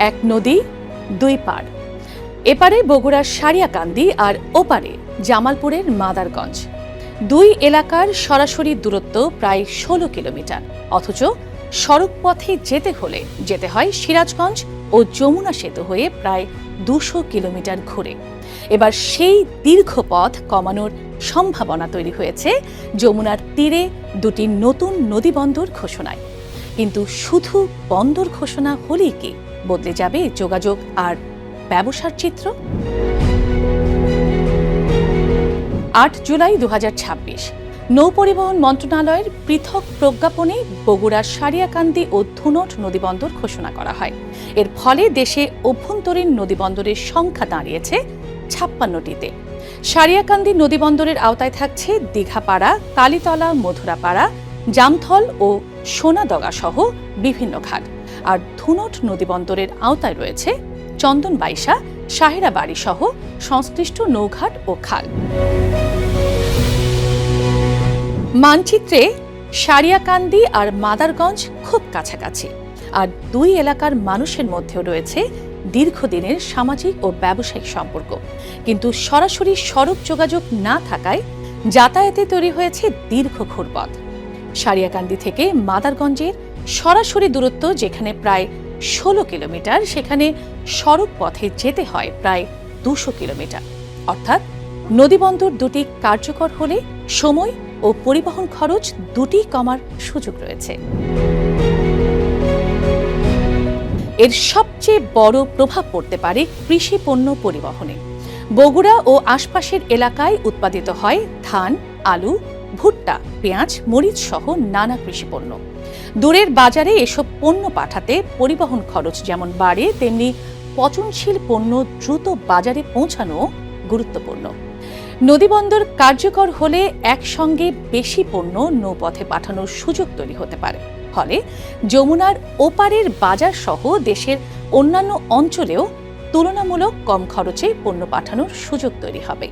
এক নদী দুই পাড়, এপারে বগুড়ার সারিয়াকান্দি আর ওপারে জামালপুরের মাদারগঞ্জ। দুই এলাকার সরাসরি দূরত্ব প্রায় ১৬ কিলোমিটার, অথচ সড়ক পথে যেতে হয় সিরাজগঞ্জ ও যমুনা সেতু হয়ে প্রায় ২০০ কিলোমিটার ঘুরে। এবার সেই দীর্ঘ পথ কমানোর সম্ভাবনা তৈরি হয়েছে যমুনার তীরে দুটি নতুন নদীবন্দর ঘোষণায়। কিন্তু শুধু বন্দর ঘোষণা হলেই কি বদলে যাবে যোগাযোগ আর ব্যবসার চিত্র? ৮ জুলাই ২০২৬ নৌপরিবহন মন্ত্রণালয়ের পৃথক প্রজ্ঞাপনে বগুড়ার সারিয়াকান্দি ও ধুনট নদীবন্দর ঘোষণা করা হয়। এর ফলে দেশে অভ্যন্তরীণ নদীবন্দরের সংখ্যা দাঁড়িয়েছে ৫৬টিতে। সারিয়াকান্দি নদীবন্দরের আওতায় থাকছে দীঘাপাড়া, কালীতলা, মধুরাপাড়া, জামথল ও সোনাদগা সহ বিভিন্ন ঘাট। আর ধুনট নদীবন্দরের আওতায় রয়েছে চন্দনবাইশা, সাহেরাবাড়ি সহ সংশ্লিষ্ট নৌঘাট ও খাল। মানচিত্রে সারিয়াকান্দি আর মাদারগঞ্জ খুব কাছাকাছি, আর দুই এলাকার মানুষের মধ্যেও রয়েছে দীর্ঘদিনের সামাজিক ও ব্যবসায়িক সম্পর্ক। কিন্তু সরাসরি সড়ক যোগাযোগ না থাকায় যাতায়াতে তৈরি হয়েছে দীর্ঘ ঘুরপথ। সারিয়াকান্দি থেকে মাদারগঞ্জের সরাসরি দূরত্ব যেখানে প্রায় ১৬ কিলোমিটার, সেখানে সড়ক পথে যেতে হয় প্রায় ২০০ কিলোমিটার। অর্থাৎ নদীবন্দর দুটি কার্যকর হলে সময় ও পরিবহন খরচ দুটি কমার সুযোগ রয়েছে। এর সবচেয়ে বড় প্রভাব পড়তে পারে কৃষি পণ্য পরিবহনে। বগুড়া ও আশপাশের এলাকায় উৎপাদিত হয় ধান, আলু, ভুট্টা, পেঁয়াজ, মরিচ সহ নানা কৃষিপণ্য। দূরের বাজারে এসব পণ্য পাঠাতে পরিবহন খরচ যেমন বাড়ে, তেমনি পচনশীল পণ্য দ্রুত বাজারে পৌঁছানো গুরুত্বপূর্ণ। নদীবন্দর কার্যকর হলে একসঙ্গে বেশি পণ্য নৌপথে পাঠানোর সুযোগ তৈরি হতে পারে। ফলে যমুনার ওপারের বাজার সহ দেশের অন্যান্য অঞ্চলেও তুলনামূলক কম খরচে পণ্য পাঠানোর সুযোগ তৈরি হবে।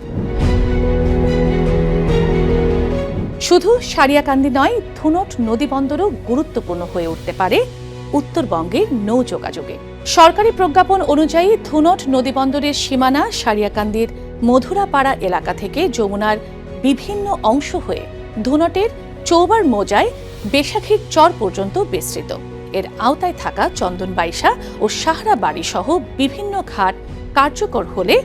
শুধু সারিয়াকান্দি নয়, ধুনট নদীবন্দরও গুরুত্বপূর্ণ হয়ে উঠতে পারে উত্তরবঙ্গের নৌ যোগাযোগে। সরকারি প্রজ্ঞাপন অনুযায়ী ধুনট নদীবন্দরের সীমানা সারিয়াকান্দির মধুরাপাড়া এলাকা থেকে যমুনার বিভিন্ন অংশ হয়ে ধুনটের চৌবার মোজায় বেশাখির চর পর্যন্ত বিস্তৃত। এর আওতায় থাকা চন্দনবাইশা ও সাহারাবাড়ি সহ বিভিন্ন ঘাট কার্যকর হলে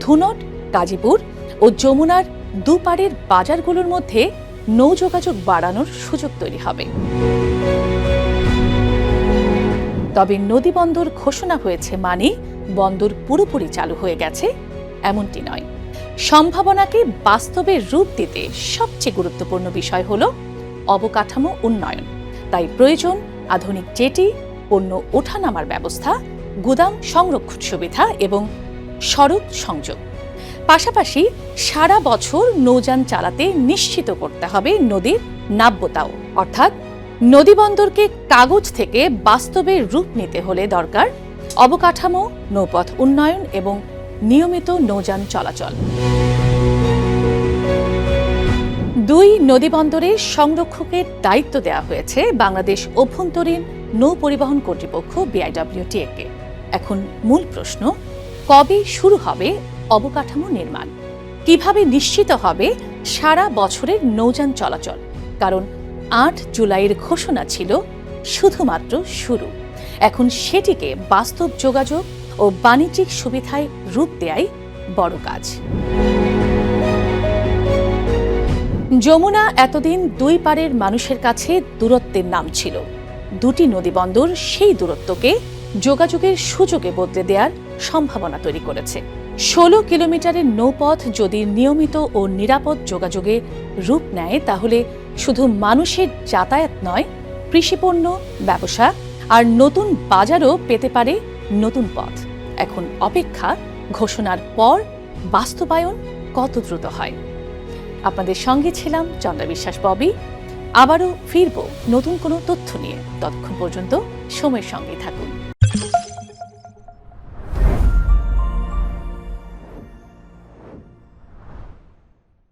ধুনট, গাজীপুর ও যমুনার দুপাড়ের বাজারগুলোর মধ্যে নৌ যোগাযোগ বাড়ানোর সুযোগ তৈরি হবে। তবে নদীবন্দর ঘোষণা হয়েছে মানে বন্দর পুরোপুরি চালু হয়ে গেছে এমনটি নয়। সম্ভাবনাকে বাস্তবে রূপ দিতে সবচেয়ে গুরুত্বপূর্ণ বিষয় হল অবকাঠামো উন্নয়ন। তাই প্রয়োজন আধুনিক জেটি, পণ্য ওঠানামার ব্যবস্থা, গুদাম সংরক্ষণ সুবিধা এবং সড়ক সংযোগ। পাশাপাশি সারা বছর নৌযান চালাতে নিশ্চিত করতে হবে নদীর নাব্যতাও। অর্থাৎ নদীবন্দরকে কাগজ থেকে বাস্তবে রূপ নিতে হলে দরকার অবকাঠামো, নৌপথ উন্নয়ন এবং নিয়মিত নৌযান চলাচল। দুই নদীবন্দরে সংরক্ষকের দায়িত্ব দেওয়া হয়েছে বাংলাদেশ অভ্যন্তরীণ নৌ পরিবহন কর্তৃপক্ষ BIWTA কে। এখন মূল প্রশ্ন, কবে শুরু হবে অবকাঠামো নির্মাণ? কিভাবে নিশ্চিত হবে সারা বছরের নৌযান চলাচল? কারণ ৮ জুলাইয়ের ঘোষণা ছিল শুধুমাত্র শুরু। এখন সেটিকে বাস্তব যোগাযোগ ও বাণিজ্যিক সুবিধায় রূপ দেয়াই বড় কাজ। যমুনা এতদিন দুই পাড়ের মানুষের কাছে দূরত্বের নাম ছিল। দুটি নদীবন্দর সেই দূরত্বকে যোগাযোগের সুযোগে বদলে দেওয়ার সম্ভাবনা তৈরি করেছে। ১৬ কিলোমিটারের নৌপথ যদি নিয়মিত ও নিরাপদ যোগাযোগে রূপ নেয়, তাহলে শুধু মানুষের যাতায়াত নয়, কৃষিপণ্য, ব্যবসা আর নতুন বাজারও পেতে পারে নতুন পথ। এখন অপেক্ষা ঘোষণার পর বাস্তবায়ন কত দ্রুত হয়। আপনাদের সঙ্গে ছিলাম চন্দ্রা বিশ্বাস ববি। আবারও ফিরব নতুন কোনো তথ্য নিয়ে। ততক্ষণ পর্যন্ত সময়ের সঙ্গে থাকুন।